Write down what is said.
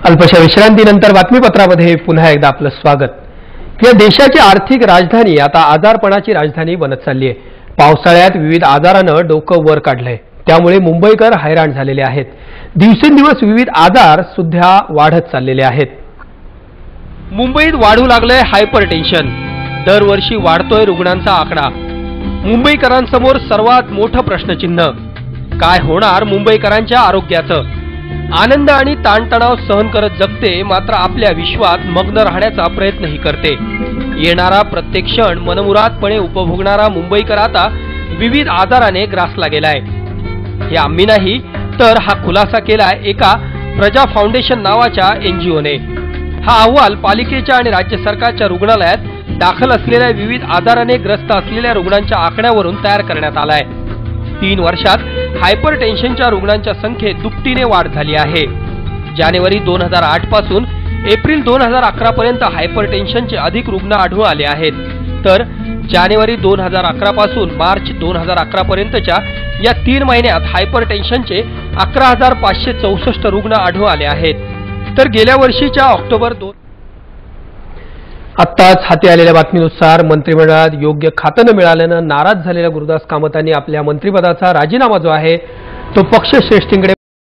अल्पशा विश्रांतीनंतर बातमीपत्रामध्ये पुन्हा एकदा आपलं स्वागत। या देशाची आर्थिक राजधानी आता आजारपणाची राजधानी बनत चालली आहे। पावसाळ्यात विविध आजारानं डोकं वर काढलंय, त्यामुळे मुंबईकर हैराण झालेले आहेत। दिवसेंदिवस विविध आजार सुद्धा वाढत चाललेले आहेत। मुंबईत वाढू लागलंय हायपरटेन्शन। दरवर्षी वाढतोय रुग्णांचा आकडा। मुंबईकरांसमोर सर्वात मोठं प्रश्नचिन्ह, काय होणार मुंबईकरांच्या आरोग्याचं? आनंद आणि ताणतणाव सहन करत जगते, मात्र आपल्या विश्वात मग्न राहण्याचा प्रयत्नही करते। येणारा प्रत्येक क्षण मनमुरादपणे उपभोगणारा मुंबईकर आता विविध आजाराने ग्रासला गेलाय। हे आम्ही नाही, तर हा खुलासा केलाय एका प्रजा फाउंडेशन नावाच्या NGOने। हा अहवाल पालिकेच्या आणि राज्य सरकारच्या रुग्णालयात दाखल असलेल्या विविध आजाराने ग्रस्त असलेल्या रुग्णांच्या आकड्यावरून तयार करण्यात आलाय। 3 वर्षात हायपरटेन्शनच्या रुग्णांच्या संख्येत दुपटीने वाढ झाली आहे। जानेवारी 2008 पासून एप्रिल 2011 पर्यंत हायपरटेन्शनचे अधिक रुग्ण आढळून आले आहेत, तर जानेवारी 2011 पासून मार्च 2011 पर्यंतच्या या 3 महिन्यात हायपरटेन्शनचे 11,564 रुग्ण आढळून आले आहेत। तर गेल्या वर्षीच्या ऑक्टोबर 2 आत्ताच हाती आलेल्या बातमीनुसार मंत्रिमंडळात योग्य खातं न मिळाल्यानं नाराज झालेल्या गुरुदास कामतांनी आपल्या मंत्रिपदाचा राजीनामा जो आहे तो पक्षश्रेष्ठींकडे